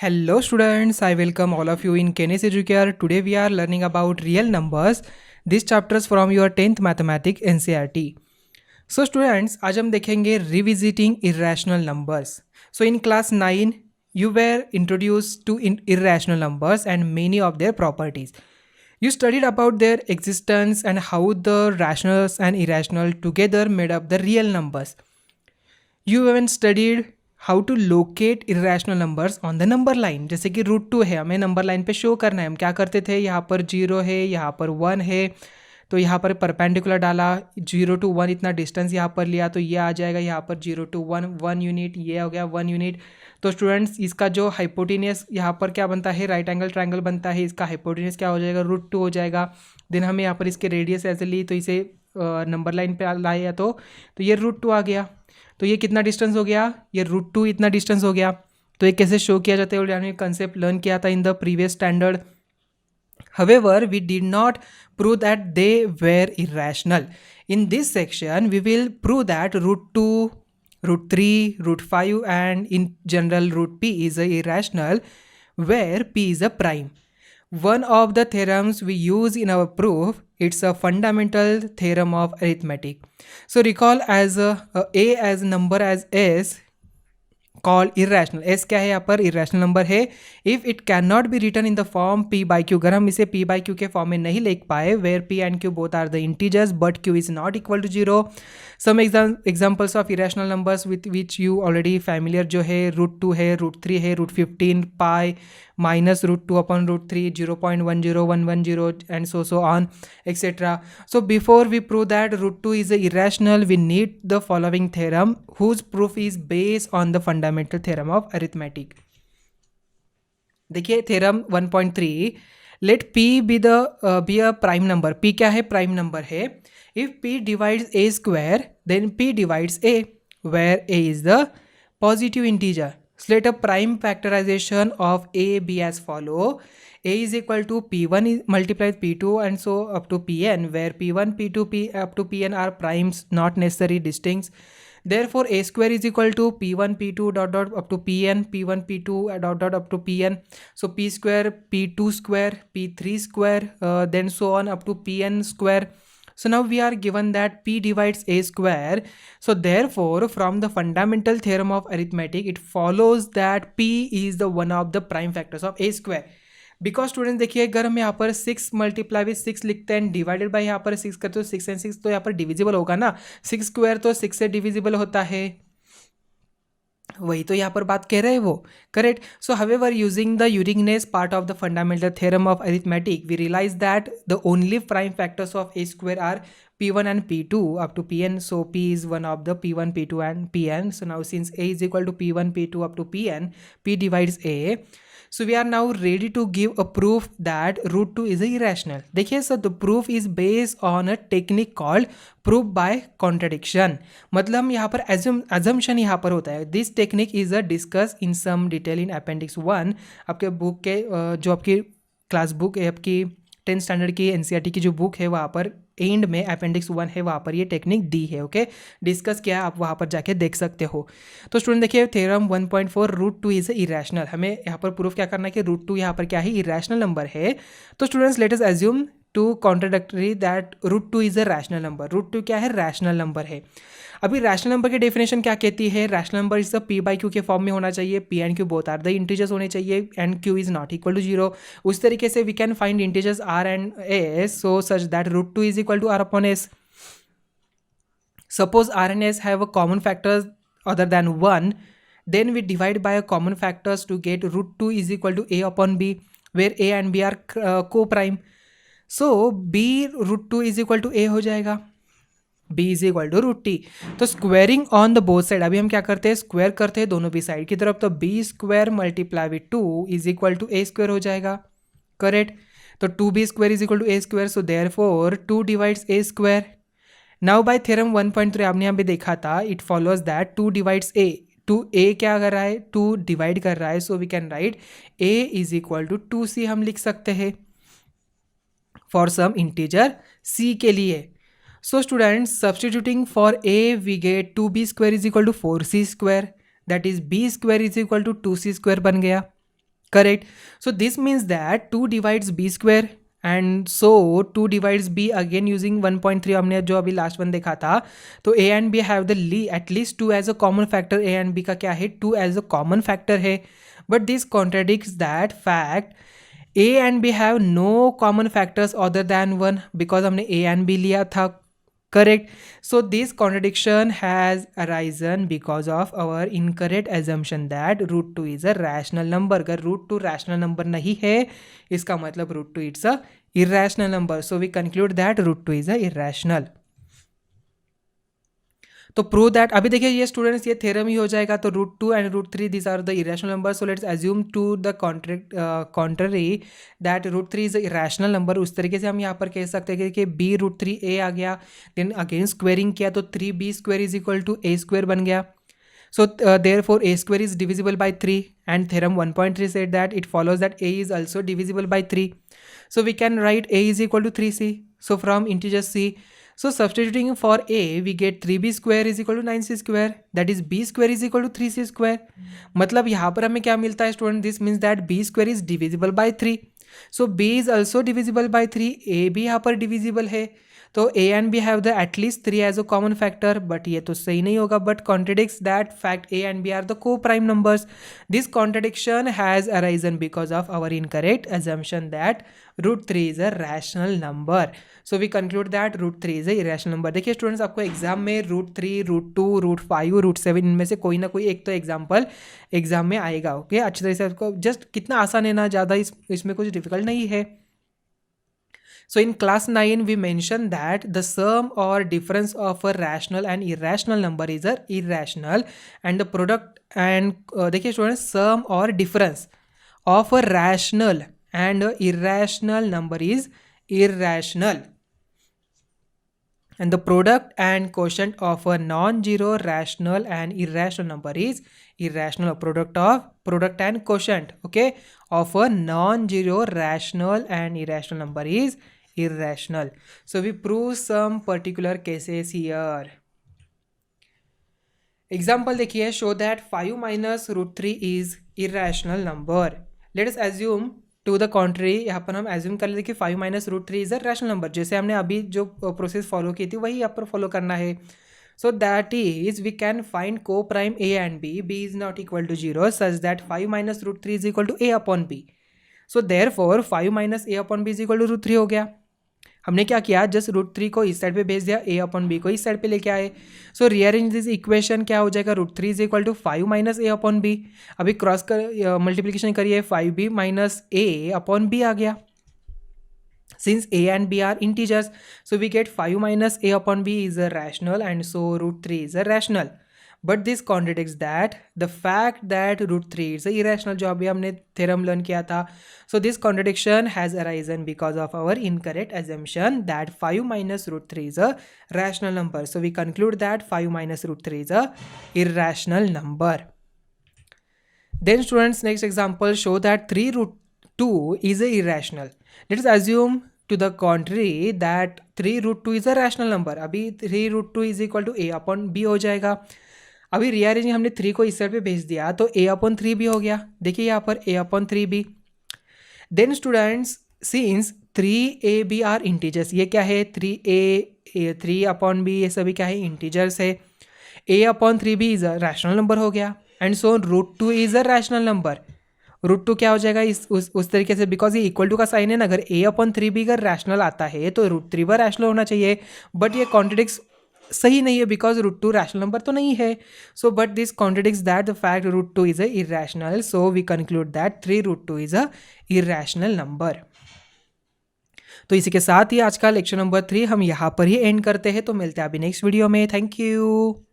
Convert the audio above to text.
Hello students, I welcome all of you in Kenes Educare. Today we are learning about real numbers. This chapter is from your 10th Mathematics NCERT. So students, आज हम देखेंगे revisiting irrational numbers. So in class 9, you were introduced to irrational numbers and many of their properties. You studied about their existence and how the rationals and irrational together made up the real numbers. You even studied how to locate irrational numbers on the number line. जैसे कि root two है, हमें number line पे show करना है. हम क्या करते थे, यहाँ पर जीरो है, यहाँ पर वन है, तो यहाँ पर परपेंडिकुलर डाला, जीरो टू वन इतना डिस्टेंस यहाँ पर लिया, तो ये आ जाएगा यहाँ पर zero to one, one unit, ये हो गया वन यूनिट. तो स्टूडेंट्स, इसका जो हाइपोटेनियस यहाँ पर क्या बनता है, राइट एंगल ट्रायंगल बनता है, इसका हाइपोटेनियस क्या हो जाएगा, रूट टू हो जाएगा. देन हमें यहाँ पर इसके रेडियस ऐसे ली, तो इसे नंबर लाइन पे लाया तो ये रूट टू आ गया. तो ये कितना डिस्टेंस हो गया, ये रूट टू इतना डिस्टेंस हो गया. तो ये कैसे शो किया जाता है, हमने कंसेप्ट लर्न किया था in the previous standard. However, we did not prove that they were irrational. In this section, we will prove that root 2, root 3, root 5 and in general root p is a irrational where p is a prime. One of the theorems we use in our proof, it's a fundamental theorem of arithmetic. So recall as a as number as s called irrational. S क्या है यहाँ पर, irrational number है. If it can not be written in the form P by Q, अगर हम इसे P by Q के form में नहीं लिख पाए, where P and Q both are the integers but Q is not equal to zero. Some examples of irrational numbers with which you already familiar जो है, रूट टू है, root three है, root 15, पाई, minus root two upon root three, 0.10110 and so on etc. So before we prove that root 2 is irrational, we need the following theorem whose proof is based on the fundamental theorem of arithmetic. देखिए theorem 1.3, let p be a prime number. p क्या है, prime number है. If p divides a square, then p divides a, where a is the positive integer. So let a prime factorization of a be as follow. A is equal to p1 multiplied p2 and so up to pn, where p1, p2, p up to pn are primes, not necessary distincts. Therefore a square is equal to p1 p2 dot dot up to pn, p1 p2 dot dot up to pn. So p square, p2 square, p3 square, then so on up to pn square. So now we are given that p divides a square. So therefore from the fundamental theorem of arithmetic, it follows that p is the one of the prime factors of a square. Because student देखिए, अगर हम यहाँ पर 6 multiply with 6 लिखते हैं, divided by यहाँ पर 6 करते हो, 6 एंड 6 तो यहाँ पर डिविजिबल होगा ना. 6 स्क्वायर तो 6 से डिविजिबल होता है, वही तो यहाँ पर बात कह रहे हैं वो, correct. So however using the uniqueness part of the fundamental theorem of arithmetic, we realise that the only prime factors of a square are p1 and p2 up to pn. So p is one of the p1, p2 and pn. So now since a is equal to p1, p2 up to pn, p divides a. So we are now ready to give a proof that root 2 is irrational. देखिए sir, the proof is based on a technique called proof by contradiction. मतलब हम यहाँ पर assumption यहाँ पर होता है. This technique is discussed in some detail in appendix 1. आपके बुक के जो आपकी क्लास बुक है, आपकी 10th स्टैंडर्ड की एनसीईआरटी की जो बुक है, वहाँ पर एंड में अपेंडिक्स 1 है, वहाँ पर ये टेक्निक दी है. ओके, डिस्कस किया है, आप वहाँ पर जाके देख सकते हो. तो स्टूडेंट देखिए, थ्योरम 1.4, रूट 2 इज इरेशनल. हमें यहाँ पर प्रूफ क्या करना है कि रूट 2 यहाँ पर क्या है, इरेशनल नंबर है. तो students let us assume to contradictory that root 2 is a rational number. Root 2 क्या है, रैशनल नंबर है. अभी रैशनल नंबर की डेफिनेशन क्या कहती है, rational number is the P by Q के फॉर्म में होना चाहिए, P and Q both are the integers होने चाहिए and Q is not equal to zero. उस तरीके से we can find integers R and S, so such that root 2 is equal to R upon S. Suppose R and S have a common factors other than 1, then we divide by a common factors to get root 2 is equal to A upon B, where A and B are co-prime. So B root 2 is equal to A हो जाएगा, B is equal to root T. तो squaring on the both side, अभी हम क्या करते हैं, square करते हैं दोनों भी साइड की तरफ. तो B square multiply with 2 is equal to A square हो जाएगा, करेक्ट. तो 2B square is equal to A square. So therefore 2 divides A square. Now by theorem 1.3 आपने यहाँ पे देखा था, it follows that 2 divides a. 2a क्या कर रहा है, 2 डिवाइड कर रहा है. So we can write a is equal to 2c हम लिख सकते हैं फॉर सम इंटीजर c के लिए. So students, substituting for a we get 2b square is equal to 4c square, that is b square is equal to 2c square बन गया. Correct. So this means that 2 divides b square and so 2 divides b again using 1.3 हमने जो अभी last one देखा था. तो a and b have the at least 2 as a common factor. a and b का क्या है, 2 as a common factor है. But this contradicts that fact. a and b have no common factors other than 1 because हमने a and b लिया था. Correct. So this contradiction has arisen because of our incorrect assumption that root 2 is a rational number. अगर root 2 rational number नहीं है, इसका मतलब root 2 it's a irrational number. So we conclude that root 2 is a irrational. तो prove that, अभी देखिए ये students ये थ्योरम ही हो जाएगा. तो root 2 and root 3 this are the irrational number. So let's assume to the contrary that root 3 is a irrational number. उस तरीके से हम यहाँ पर कह सकते हैं कि बी रूट 3 ए आ गया. देन अगेन स्क्वेयरिंग किया तो 3b square is equal to a square बन गया. So therefore a square is divisible by 3 and theorem 1.3 said that it follows that a is also divisible by 3. So we can write a is equal to 3c. So from integer c, so substituting for a we get 3b square is equal to 9c square, that is b square is equal to 3c square. मतलब यहाँ पर हमें क्या मिलता है student, this means that b square is divisible by 3. So b is also divisible by 3, a भी यहाँ पर divisible है. तो a and b have the at least 3 as a common factor, but ये तो सही नहीं होगा, but contradicts that fact a and b are the co-prime numbers. This contradiction has arisen because of our incorrect assumption that root 3 is a rational number. So we conclude that root 3 is a irrational number. देखिए students, आपको exam में root 3, root 2, root 5, root 7 इनमें से कोई ना कोई एक तो एग्जाम्पल एग्जाम में आएगा. ओके, अच्छी तरह से आपको जस्ट कितना आसान है ना, ज़्यादा इसमें कुछ डिफिकल्ट नहीं है. So in class 9 we mentioned that the sum or difference of a rational and irrational number is a irrational, and the product and देखिए students, sum or difference of a rational and a irrational number is irrational, and the product and quotient of a non-zero rational and irrational number is irrational. Product and quotient, okay, of a non-zero rational and irrational number is irrational. So we prove some particular cases here. Example देखिए, show that 5 minus root 3 is irrational number. Let us assume to the contrary. यहाँ पर हम assume कर लेते कि 5 minus root 3 is a rational number. जैसे हमने अभी जो प्रोसेस फॉलो की थी वही यहाँ पर फॉलो करना है. So that is we can find co-prime a and b. b is not equal to 0 such that 5 minus root 3 is equal to a upon b. So therefore 5 minus a upon b is equal to root 3 हो गया. हमने क्या किया, just root 3 को इस side पे भेज दिया, a अपॉन b को इस साइड पे लेके आए. सो रीअरेंज दिस इक्वेशन, क्या हो जाएगा, root 3 is equal to 5 minus a upon b. अभी क्रॉस कर मल्टीप्लीकेशन करिए, 5b minus a upon b आ गया. Since a and b are integers, so we get 5 minus a upon b is a rational, and so root 3 is a rational. But this contradicts that the fact that root 3 is a irrational, जो अभी हमने theorem learn किया था. So this contradiction has arisen because of our incorrect assumption that 5 minus root 3 is a rational number. So we conclude that 5 minus root 3 is a irrational number. Then students, next example, show that 3 root 2 is a irrational. Let us assume to the contrary that 3 root 2 is a rational number. अभी 3 root 2 is equal to a upon b हो जाएगा. अभी rearranging हमने 3 को इस side पे भेज दिया तो a अपॉन 3 भी हो गया. देखिए यहाँ पर a अपॉन 3 भी. Then students, since 3ab are integers, ये क्या है, 3a 3 अपॉन b, ये सभी क्या है, इंटीजर्स है. a upon 3b is a rational number हो गया, and so root 2 is a rational number. Root 2 क्या हो जाएगा उस तरीके से, बिकॉज ये इक्वल टू का साइन है ना, अगर a अपॉन 3b अगर रैशनल आता है तो रूट 3 भी रैशनल होना चाहिए. बट ये कॉन्ट्रडिक्ट्स सही नहीं है बिकॉज रूट 2 रैशनल नंबर तो नहीं है. So but this contradicts that the fact root 2 is a irrational. So we conclude that 3 root 2 is a irrational number. तो इसी के साथ ही आज का लेक्चर नंबर 3 हम यहाँ पर ही एंड करते हैं. तो मिलते हैं अभी नेक्स्ट वीडियो में. Thank you.